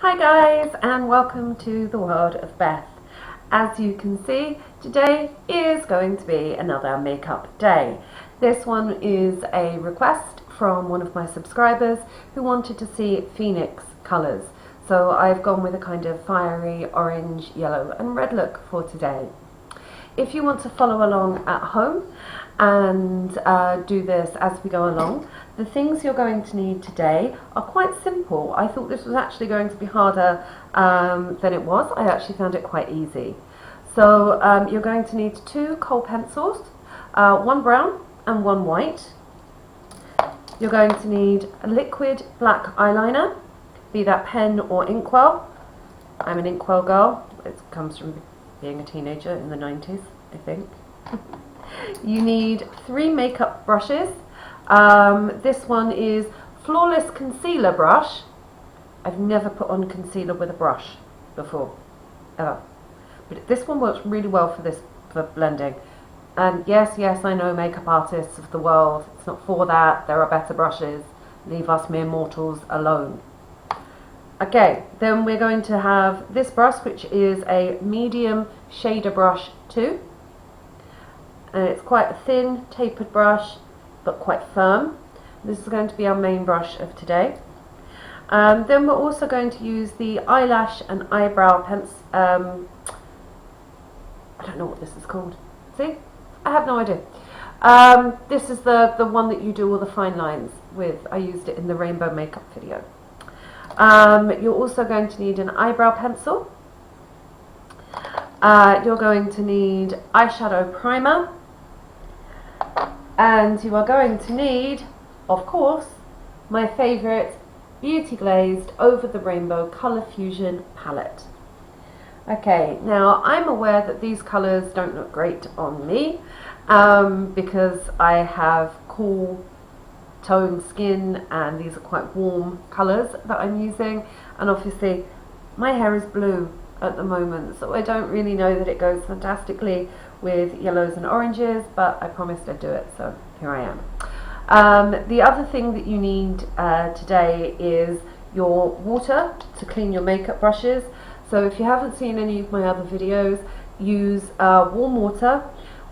Hi guys, and welcome to the world of Beth. As you can see, today is going to be another makeup day. This one is a request from one of my subscribers who wanted to see Phoenix colours. So I've gone with a kind of fiery orange, yellow and red look for today. If you want to follow along at home and do this as we go along, the things you're going to need today are quite simple. I thought this was actually going to be harder than it was. I actually found it quite easy. So you're going to need 2 kohl pencils, 1 brown and 1 white. You're going to need a liquid black eyeliner, be that pen or inkwell. I'm an inkwell girl. It comes from being a teenager in the 90s, I think. You need 3 makeup brushes. This one is Flawless Concealer Brush. I've never put on concealer with a brush before, ever. But this one works really well for blending. And yes, I know makeup artists of the world. It's not for that. There are better brushes. Leave us mere mortals alone. Okay, then we're going to have this brush, which is a medium shader brush 2. And it's quite a thin, tapered brush, but quite firm. This is going to be our main brush of today. Then we're also going to use the eyelash and eyebrow pencil. I don't know what this is called. See? I have no idea. This is the one that you do all the fine lines with. I used it in the rainbow makeup video. You're also going to need an eyebrow pencil. You're going to need eyeshadow primer. And you are going to need, of course, my favourite Beauty Glazed Over the Rainbow Colour Fusion palette. Okay, now I'm aware that these colours don't look great on me because I have cool toned skin and these are quite warm colours that I'm using, and obviously my hair is blue at the moment, so I don't really know that it goes fantastically with yellows and oranges, but I promised I'd do it, so here I am. The other thing that you need today is your water to clean your makeup brushes. So if you haven't seen any of my other videos, use warm water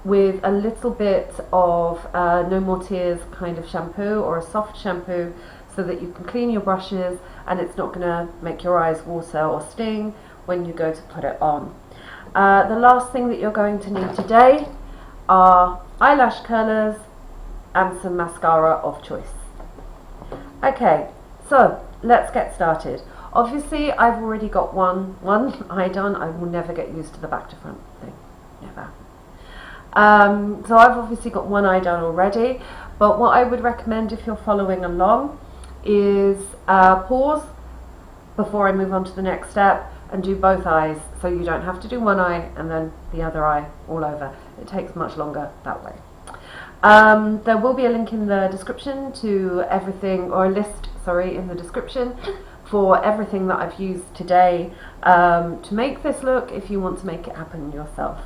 with a little bit of No More Tears kind of shampoo or a soft shampoo so that you can clean your brushes and it's not going to make your eyes water or sting when you go to put it on. The last thing that you're going to need today are eyelash curlers and some mascara of choice. Okay, so let's get started. Obviously I've already got one eye done. I will never get used to the back to front thing, never. So I've obviously got one eye done already, but what I would recommend if you're following along is pause before I move on to the next step and do both eyes, so you don't have to do one eye and then the other eye all over. It takes much longer that way. There will be a link in the description to everything, or a list, sorry, in the description for everything that I've used today to make this look if you want to make it happen yourself.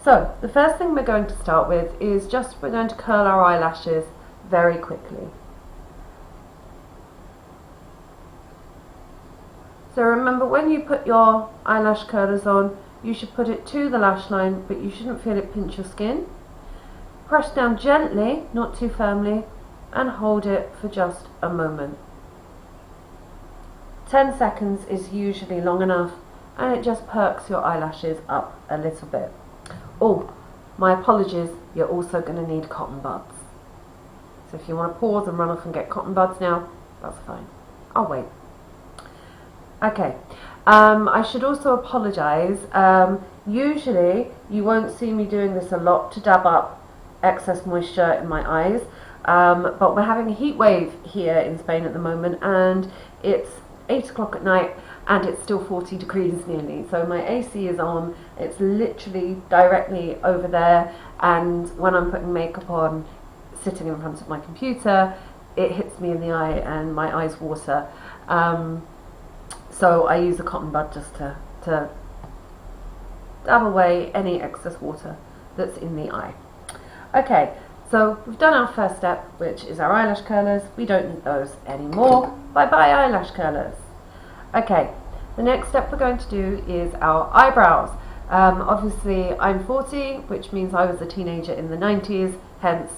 So the first thing we're going to start with is we're going to curl our eyelashes very quickly. So remember, when you put your eyelash curlers on, you should put it to the lash line, but you shouldn't feel it pinch your skin. Press down gently, not too firmly, and hold it for just a moment. 10 seconds is usually long enough, and it just perks your eyelashes up a little bit. Oh, my apologies, you're also going to need cotton buds. So if you want to pause and run off and get cotton buds now, that's fine. I'll wait. Okay, I should also apologise. Usually you won't see me doing this a lot to dab up excess moisture in my eyes, but we're having a heat wave here in Spain at the moment, and it's 8 o'clock at night and it's still 40 degrees nearly, so my AC is on. It's literally directly over there, and when I'm putting makeup on, sitting in front of my computer, it hits me in the eye and my eyes water. So I use a cotton bud just to dab away any excess water that's in the eye. Okay, so we've done our first step, which is our eyelash curlers. We don't need those anymore. Bye bye eyelash curlers. Okay, The next step we're going to do is our eyebrows. Obviously I'm 40, which means I was a teenager in the 90s, hence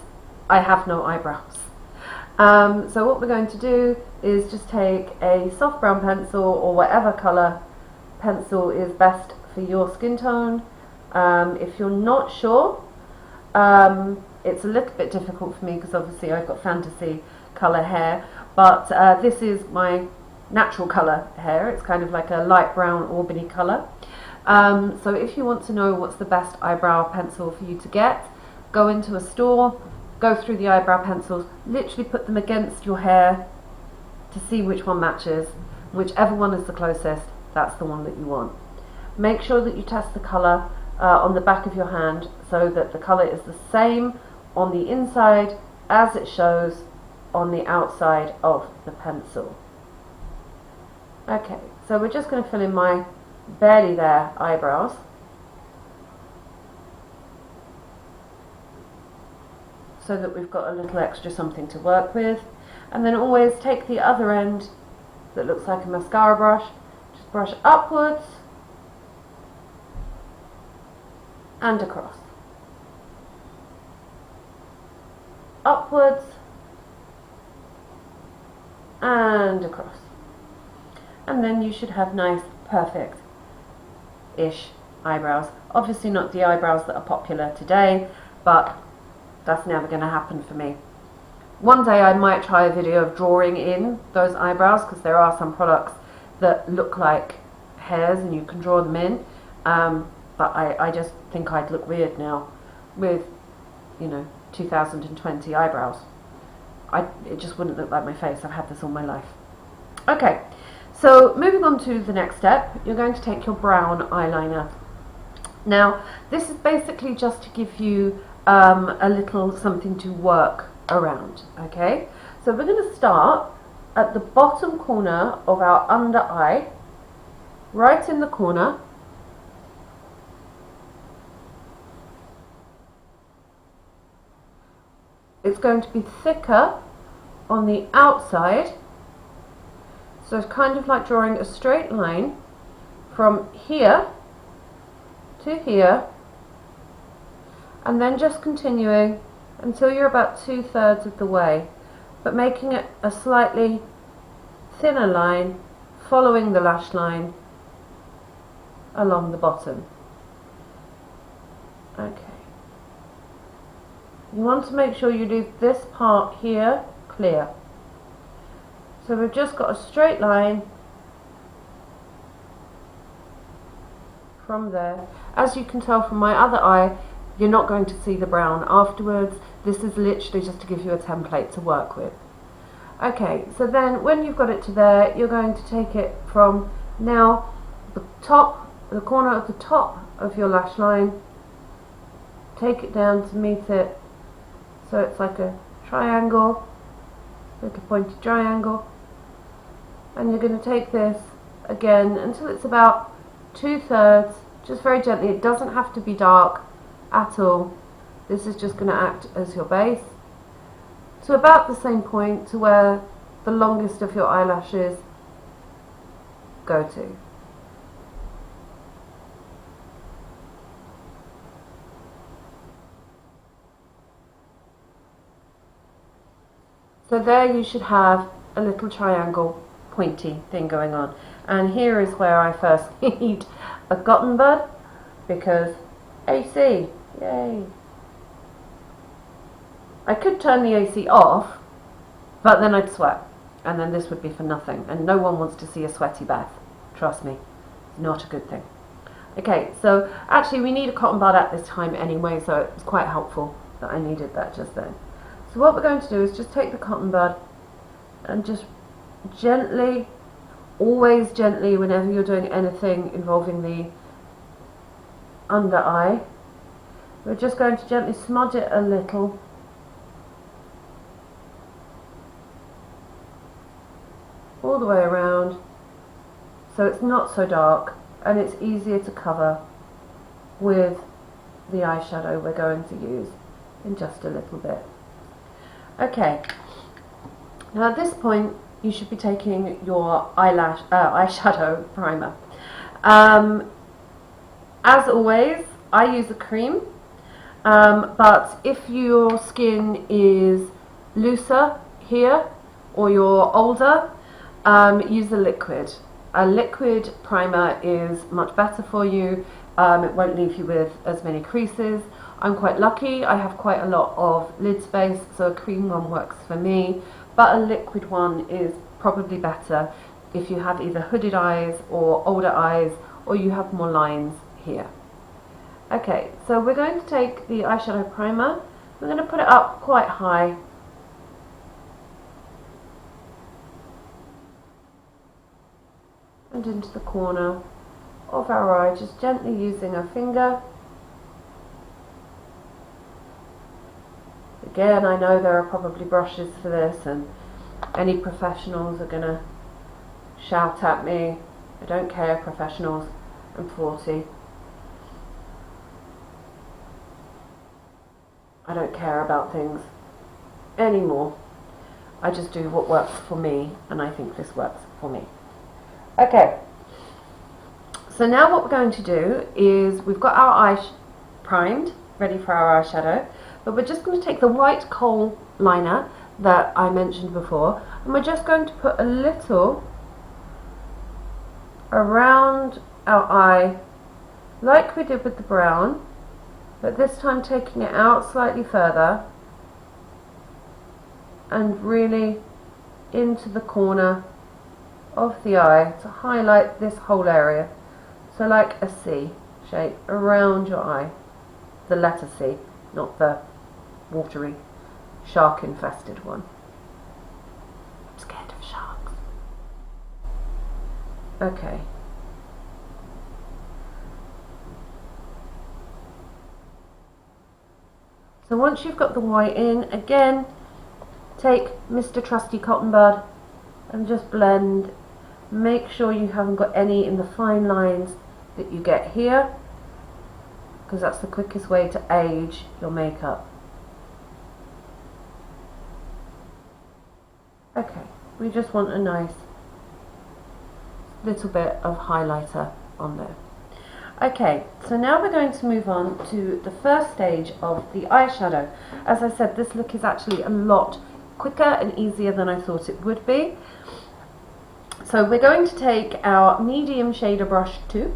I have no eyebrows. So what we're going to do is just take a soft brown pencil, or whatever colour pencil is best for your skin tone. If you're not sure, it's a little bit difficult for me because obviously I've got fantasy colour hair, but this is my natural colour hair. It's kind of like a light brown aubany colour. So if you want to know what's the best eyebrow pencil for you to get, go into a store, go through the eyebrow pencils, literally put them against your hair to see which one matches. Whichever one is the closest, that's the one that you want. Make sure that you test the colour on the back of your hand so that the colour is the same on the inside as it shows on the outside of the pencil. Okay, so we're just going to fill in my barely there eyebrows. So that we've got a little extra something to work with. And then always take the other end that looks like a mascara brush, just brush upwards and across. Upwards and across. And then you should have nice, perfect-ish eyebrows. Obviously not the eyebrows that are popular today, but that's never going to happen for me. One day I might try a video of drawing in those eyebrows, because there are some products that look like hairs and you can draw them in, but I just think I'd look weird now with, you know, 2020 eyebrows. It just wouldn't look like my face. I've had this all my life. Okay, so moving on to the next step, you're going to take your brown eyeliner. Now this is basically just to give you a little something to work around. Okay, so we're going to start at the bottom corner of our under eye, right in the corner. It's going to be thicker on the outside, so it's kind of like drawing a straight line from here to here, and then just continuing until you're about 2/3 of the way, but making it a slightly thinner line following the lash line along the bottom. Okay. You want to make sure you leave this part here clear. So we've just got a straight line from there. As you can tell from my other eye, you're not going to see the brown afterwards. This is literally just to give you a template to work with. Okay, so then when you've got it to there, you're going to take it from now the corner of the top of your lash line, take it down to meet it, so it's like a triangle, like a pointed triangle, and you're going to take this again until it's about 2/3, just very gently. It doesn't have to be dark at all. This is just going to act as your base, to about the same point to where the longest of your eyelashes go to. So there you should have a little triangle pointy thing going on. And here is where I first need a cotton bud, because AC, yay. I could turn the AC off, but then I'd sweat, and then this would be for nothing, and no one wants to see a sweaty bath. Trust me, it's not a good thing. Okay, so actually we need a cotton bud at this time anyway, so it's quite helpful that I needed that just then. So what we're going to do is just take the cotton bud and just gently, always gently, whenever you're doing anything involving the under eye, we're just going to gently smudge it a little. All the way around, so it's not so dark and it's easier to cover with the eyeshadow we're going to use in just a little bit. Okay, now at this point you should be taking your eyeshadow primer. As always, I use a cream, but if your skin is looser here or you're older, use a liquid. A liquid primer is much better for you. It won't leave you with as many creases. I'm quite lucky, I have quite a lot of lid space, so a cream one works for me, but a liquid one is probably better if you have either hooded eyes or older eyes, or you have more lines here. Okay, so we're going to take the eyeshadow primer, we're going to put it up quite high. And into the corner of our eye, just gently using our finger. Again, I know there are probably brushes for this, and any professionals are going to shout at me. I don't care, professionals. I'm 40. I don't care about things anymore. I just do what works for me, and I think this works for me. Okay, so now what we're going to do is we've got our eye primed, ready for our eyeshadow, but we're just going to take the white kohl liner that I mentioned before, and we're just going to put a little around our eye like we did with the brown, but this time taking it out slightly further and really into the corner of the eye to highlight this whole area. So like a C shape around your eye, the letter C, not the watery shark infested one. I'm scared of sharks. Okay. So once you've got the white in, again, take Mr. Trusty Cotton Bud and just blend. Make sure you haven't got any in the fine lines that you get here, because that's the quickest way to age your makeup. Okay, we just want a nice little bit of highlighter on there. Okay, so now we're going to move on to the first stage of the eyeshadow. As I said, this look is actually a lot quicker and easier than I thought it would be. So we're going to take our medium shader brush 2,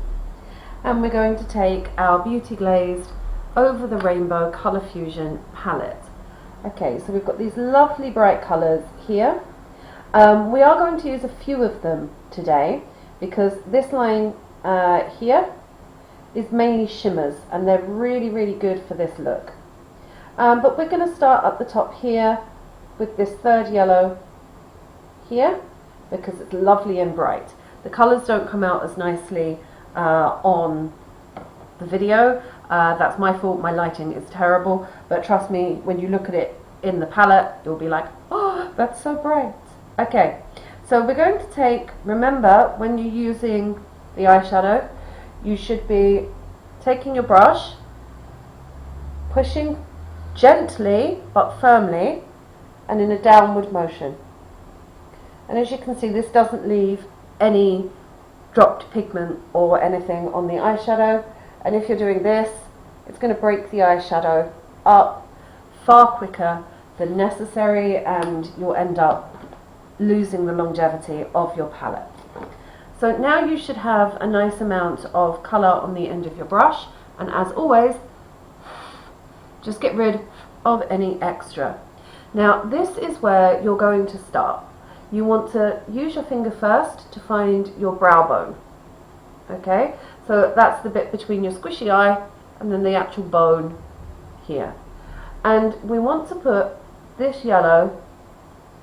and we're going to take our Beauty Glazed Over the Rainbow Colour Fusion palette. Okay, so we've got these lovely bright colours here. We are going to use a few of them today, because this line here is mainly shimmers, and they're really, really good for this look. But we're going to start at the top here with this third yellow here, because it's lovely and bright. The colours don't come out as nicely on the video. That's my fault, my lighting is terrible, but trust me, when you look at it in the palette, you'll be like, oh, that's so bright. Okay, so we're going to take, remember, when you're using the eyeshadow, you should be taking your brush, pushing gently but firmly, and in a downward motion. And as you can see, this doesn't leave any dropped pigment or anything on the eyeshadow. And if you're doing this, it's going to break the eyeshadow up far quicker than necessary, and you'll end up losing the longevity of your palette. So now you should have a nice amount of colour on the end of your brush, and as always, just get rid of any extra. Now this is where you're going to start. You want to use your finger first to find your brow bone. Okay, so that's the bit between your squishy eye and then the actual bone here. And we want to put this yellow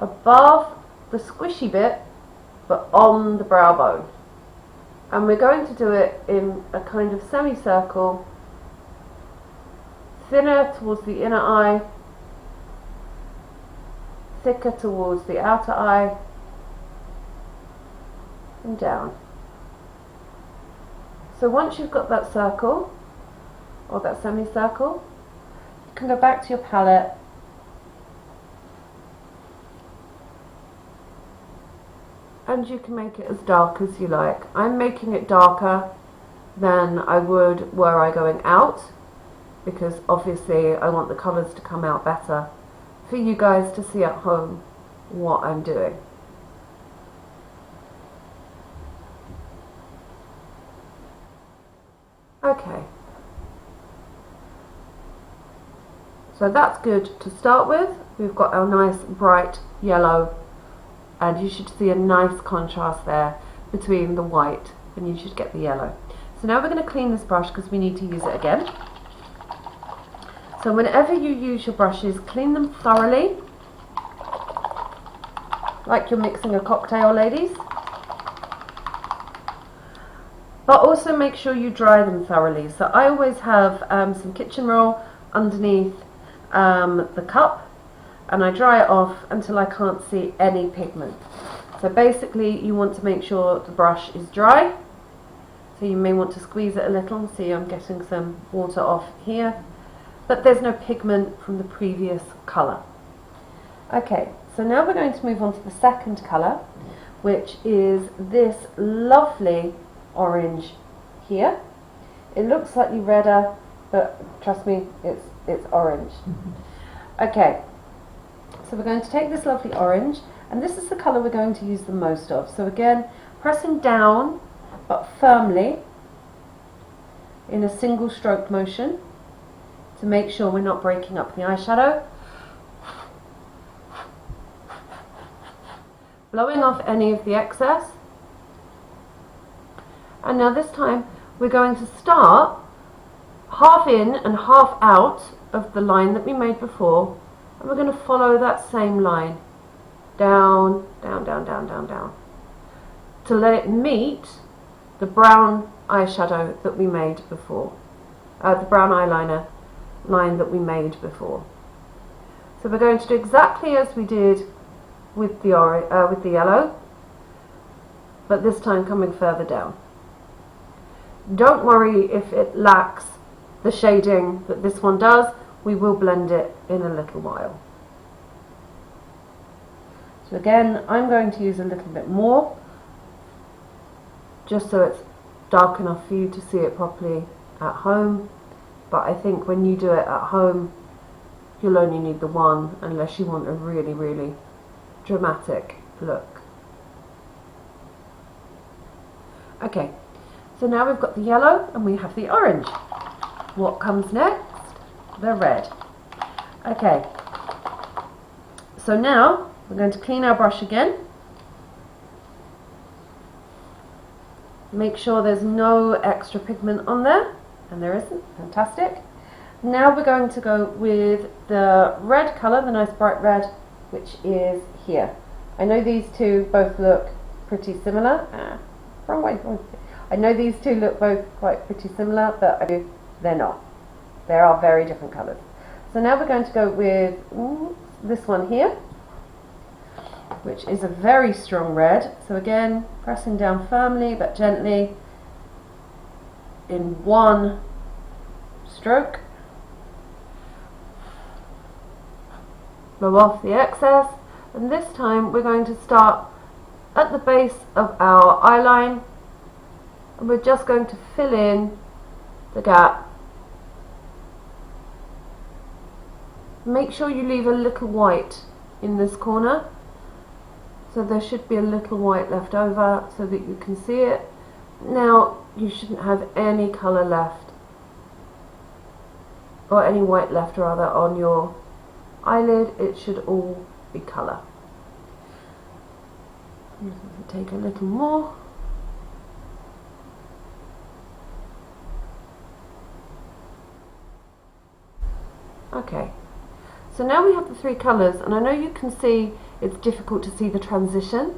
above the squishy bit, but on the brow bone. And we're going to do it in a kind of semicircle, thinner towards the inner eye, thicker towards the outer eye, and down. So once you've got that circle, or that semicircle, you can go back to your palette and you can make it as dark as you like. I'm making it darker than I would were I going out, because obviously I want the colours to come out better for you guys to see at home what I'm doing. Okay, so that's good to start with. We've got our nice bright yellow, and you should see a nice contrast there between the white, and you should get the yellow. So now we're going to clean this brush because we need to use it again. So whenever you use your brushes, clean them thoroughly, like you're mixing a cocktail, ladies. But also make sure you dry them thoroughly. So I always have some kitchen roll underneath the cup, and I dry it off until I can't see any pigment. So basically you want to make sure the brush is dry. So you may want to squeeze it a little. See, I'm getting some water off here, but there's no pigment from the previous colour. Okay, so now we're going to move on to the second colour, which is this lovely orange here. It looks slightly redder, but trust me, it's orange. Okay, so we're going to take this lovely orange, and this is the colour we're going to use the most of. So again, pressing down but firmly in a single stroke motion to make sure we're not breaking up the eyeshadow. Blowing off any of the excess. And now this time we're going to start half in and half out of the line that we made before, and we're going to follow that same line down, down, down, down, down, down, to let it meet the brown eyeshadow that we made before, the brown eyeliner line that we made before. So we're going to do exactly as we did with the yellow, but this time coming further down. Don't worry if it lacks the shading that this one does. We will blend it in a little while. So again, I'm going to use a little bit more, just so it's dark enough for you to see it properly at home. But I think when you do it at home, you'll only need the one, unless you want a really, really dramatic look. Okay, so now we've got the yellow and we have the orange. What comes next? The red. Okay, so now we're going to clean our brush again. Make sure there's no extra pigment on there, and there isn't. Fantastic. Now we're going to go with the red colour, the nice bright red, which is here. I know these two both look pretty similar. Wrong way. I know these two look both quite pretty similar, but they're not. They are very different colours. So now we're going to go with this one here, which is a very strong red. So again, pressing down firmly but gently in one stroke. Blow off the excess, and this time we're going to start at the base of our eyeline, and we're just going to fill in the gap. Make sure you leave a little white in this corner, so there should be a little white left over so that you can see it. Now you shouldn't have any colour left, or any white left rather, on your eyelid. It should all be colour. Take a little more. Okay, so now we have the three colours, and I know you can see it's difficult to see the transition,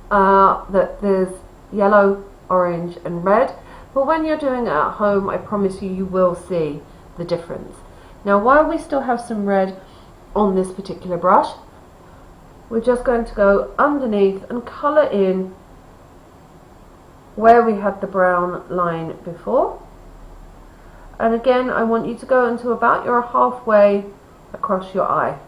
that there's yellow, orange and red, but when you're doing it at home, I promise you, you will see the difference. Now while we still have some red on this particular brush, we're just going to go underneath and colour in where we had the brown line before. And again, I want you to go into about your halfway across your eye.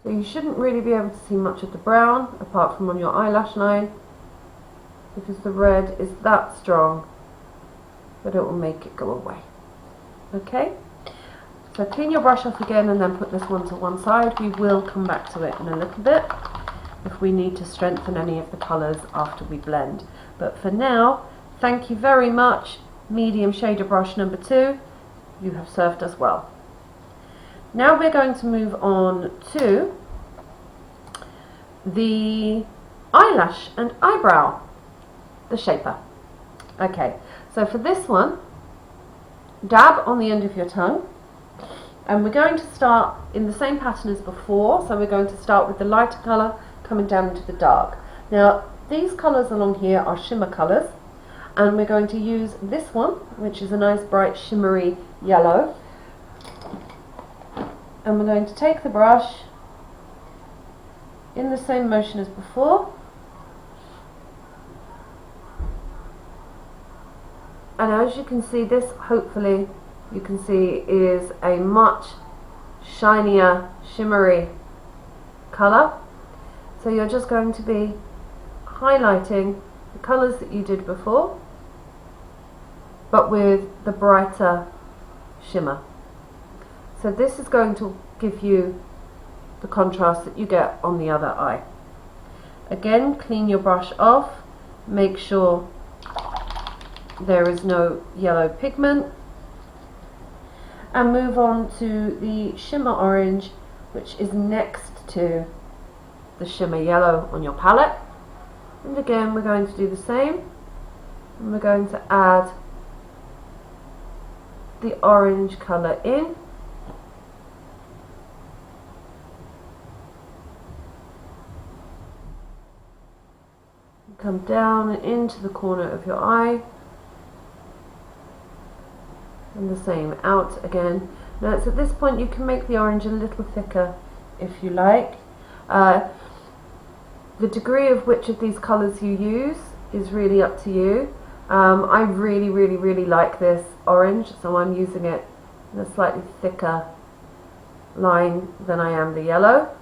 So you shouldn't really be able to see much of the brown apart from on your eyelash line, because the red is that strong that it will make it go away. Okay, so clean your brush off again and then put this one to one side. We will come back to it in a little bit if we need to strengthen any of the colours after we blend. But for now, thank you very much, medium shader brush number 2. You have served us well. Now we're going to move on to the eyelash and eyebrow, the shaper. Okay, so for this one, dab on the end of your tongue, and we're going to start in the same pattern as before. So we're going to start with the lighter colour coming down into the dark. Now these colours along here are shimmer colours, and we're going to use this one, which is a nice bright shimmery yellow, and we're going to take the brush in the same motion as before, and as you can see, this, hopefully you can see, is a much shinier, shimmery colour. So you're just going to be highlighting the colours that you did before, but with the brighter shimmer. So this is going to give you the contrast that you get on the other eye. Again, clean your brush off, make sure there is no yellow pigment, and move on to the shimmer orange, which is next to the shimmer yellow on your palette. And again, we're going to do the same, and we're going to add the orange colour in. Come down and into the corner of your eye, and the same out again. Now it's at this point you can make the orange a little thicker if you like. The degree of which of these colours you use is really up to you. I really like this orange, so I'm using it in a slightly thicker line than I am the yellow.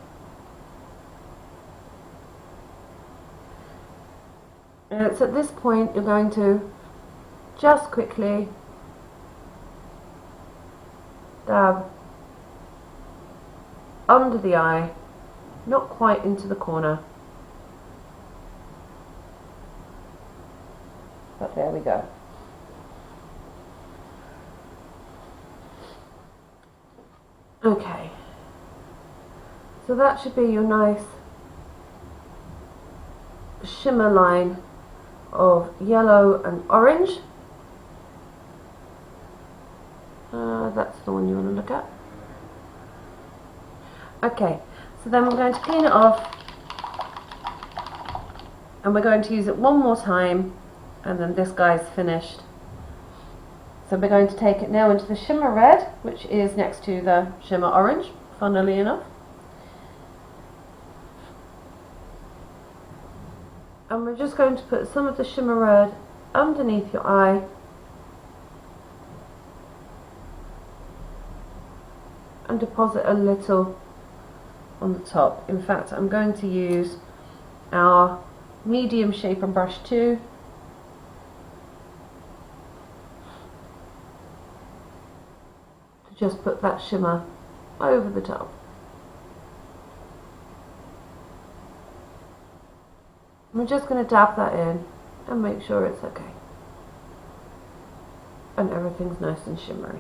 And it's at this point you're going to just quickly dab under the eye, not quite into the corner, but there we go. Okay, so that should be your nice shimmer line of yellow and orange. That's the one you want to look at. Okay, so then we're going to clean it off, and we're going to use it one more time, and then this guy's finished. So we're going to take it now into the shimmer red, which is next to the shimmer orange, funnily enough. And we're just going to put some of the shimmer red underneath your eye, and deposit a little on the top. In fact, I'm going to use our medium shaper brush 2 to just put that shimmer over the top. We're just going to dab that in and make sure it's okay, and everything's nice and shimmery.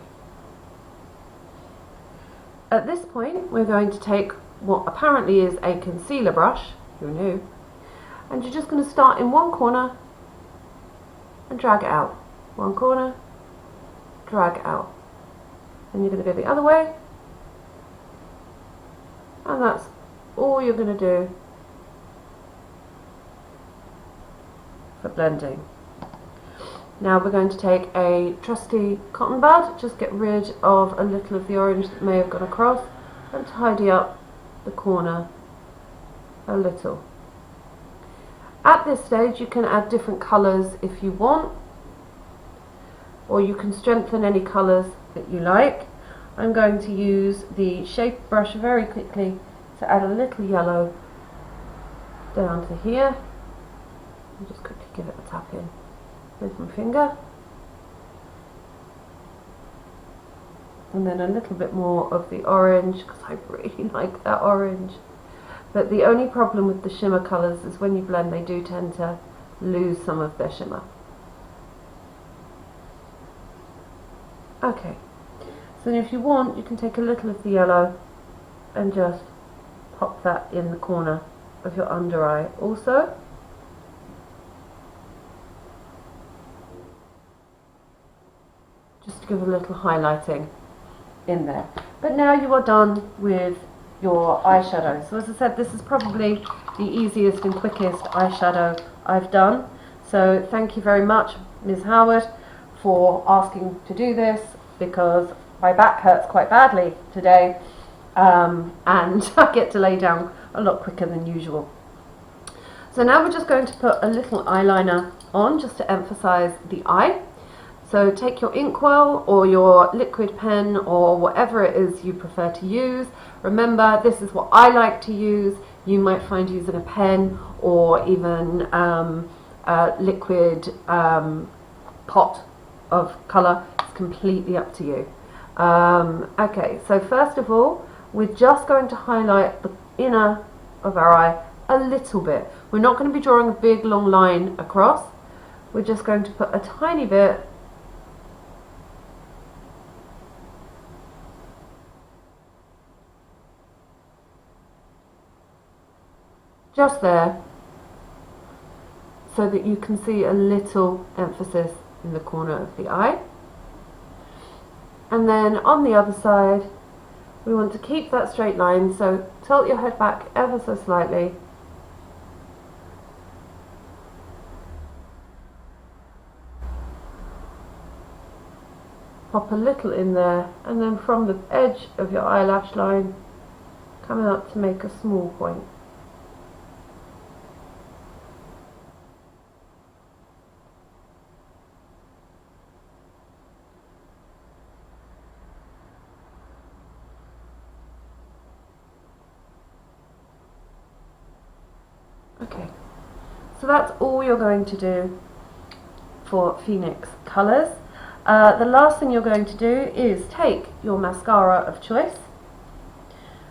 At this point, we're going to take what apparently is a concealer brush, who knew, and you're just going to start in one corner and drag it out. One corner, drag it out. Then you're going to go the other way, and that's all you're going to do for blending. Now we're going to take a trusty cotton bud, just get rid of a little of the orange that may have gone across, and tidy up the corner a little. At this stage you can add different colours if you want, or you can strengthen any colours that you like. I'm going to use the shape brush very quickly to add a little yellow down to here. I'll just quickly give it a tap in with my finger. And then a little bit more of the orange, because I really like that orange. But the only problem with the shimmer colours is when you blend, they do tend to lose some of their shimmer. Okay, so if you want, you can take a little of the yellow and just pop that in the corner of your under eye also. Just to give a little highlighting in there. But now you are done with your eyeshadow. So as I said, this is probably the easiest and quickest eyeshadow I've done. So thank you very much, Ms. Howard, for asking to do this, because my back hurts quite badly today, and I get to lay down a lot quicker than usual. So now we're just going to put a little eyeliner on, just to emphasize the eye. So take your inkwell or your liquid pen or whatever it is you prefer to use. Remember, this is what I like to use. You might find using a pen or even a liquid pot of colour. It's completely up to you. Okay, so first of all, we're just going to highlight the inner of our eye a little bit. We're not going to be drawing a big long line across. We're just going to put a tiny bit just there, so that you can see a little emphasis in the corner of the eye. And then on the other side, we want to keep that straight line, so tilt your head back ever so slightly. Pop a little in there, and then from the edge of your eyelash line, coming up to make a small point. Okay, so that's all you're going to do for Phoenix Colours. The last thing you're going to do is take your mascara of choice,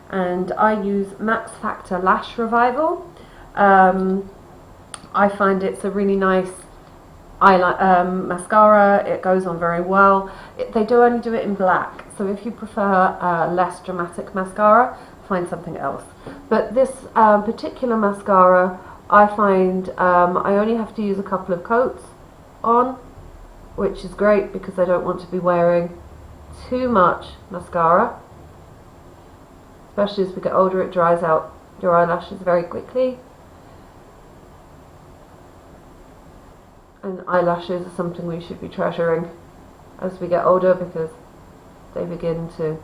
and I use MAC's Factor Lash Revival. I find it's a really nice mascara. It goes on very well. They do only do it in black, so if you prefer less dramatic mascara, find something else. But this particular mascara, I find I only have to use a couple of coats on, which is great because I don't want to be wearing too much mascara. Especially as we get older, it dries out your eyelashes very quickly. And eyelashes are something we should be treasuring as we get older, because they begin to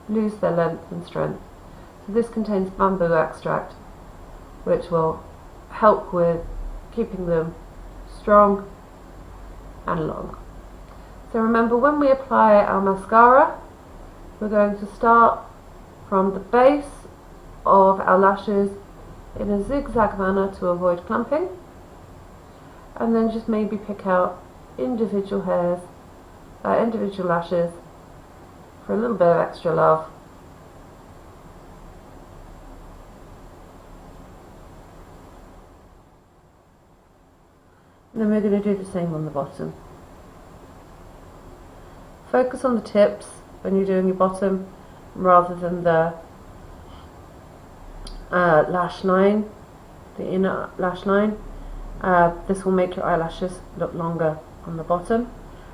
lose their length and strength. So this contains bamboo extract, which will help with keeping them strong and long. So remember, when we apply our mascara, we're going to start from the base of our lashes in a zigzag manner to avoid clumping, and then just maybe pick out individual hairs, individual lashes for a little bit of extra love. And then we're going to do the same on the bottom. Focus on the tips when you're doing your bottom rather than the lash line, the inner lash line. This will make your eyelashes look longer on the bottom,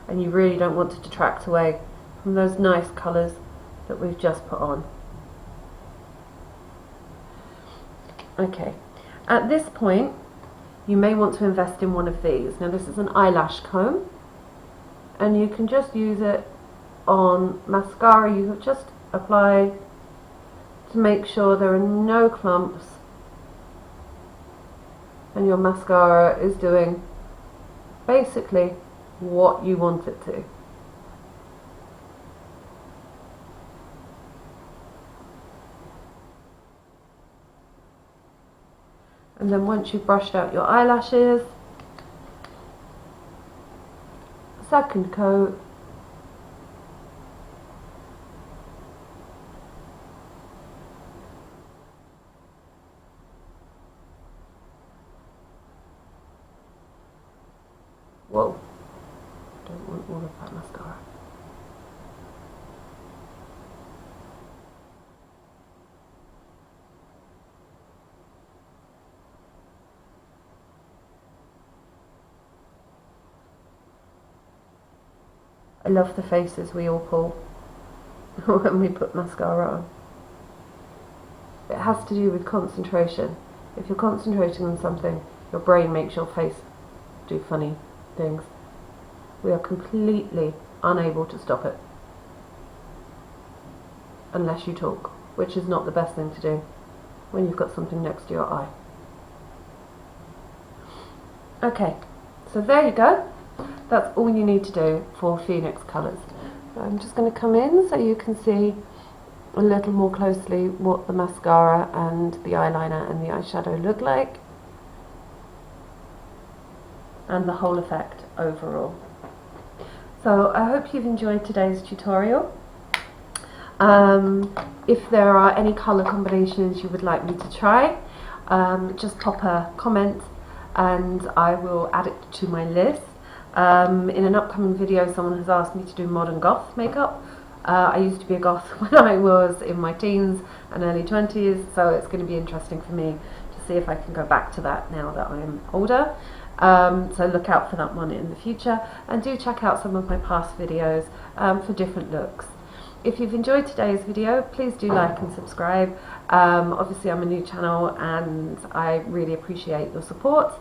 and you really don't want to detract away from those nice colours that we've just put on. Okay, at this point you may want to invest in one of these. Now this is an eyelash comb, and you can just use it on mascara you have just applied to make sure there are no clumps and your mascara is doing basically what you want it to. And then once you've brushed out your eyelashes, second coat. Whoa, don't want all of that mascara. I love the faces we all pull when we put mascara on. It has to do with concentration. If you're concentrating on something, your brain makes your face do funny things. We are completely unable to stop it unless you talk, which is not the best thing to do when you've got something next to your eye. Okay, so there you go. That's all you need to do for Phoenix colours. So I'm just going to come in so you can see a little more closely what the mascara and the eyeliner and the eyeshadow look like, and the whole effect overall. So I hope you've enjoyed today's tutorial. If there are any colour combinations you would like me to try, just pop a comment and I will add it to my list. In an upcoming video someone has asked me to do modern goth makeup. I used to be a goth when I was in my teens and early 20s, so it's going to be interesting for me to see if I can go back to that now that I'm older. So look out for that one in the future, and do check out some of my past videos for different looks. If you've enjoyed today's video, please do like and subscribe. Obviously I'm a new channel and I really appreciate your support.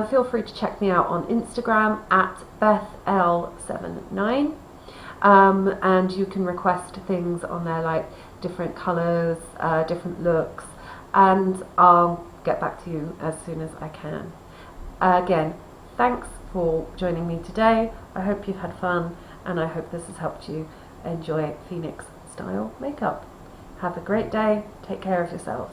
Feel free to check me out on Instagram at BethL79, and you can request things on there like different colours, different looks, and I'll get back to you as soon as I can. Again, thanks for joining me today. I hope you've had fun, and I hope this has helped you enjoy Phoenix style makeup. Have a great day. Take care of yourselves.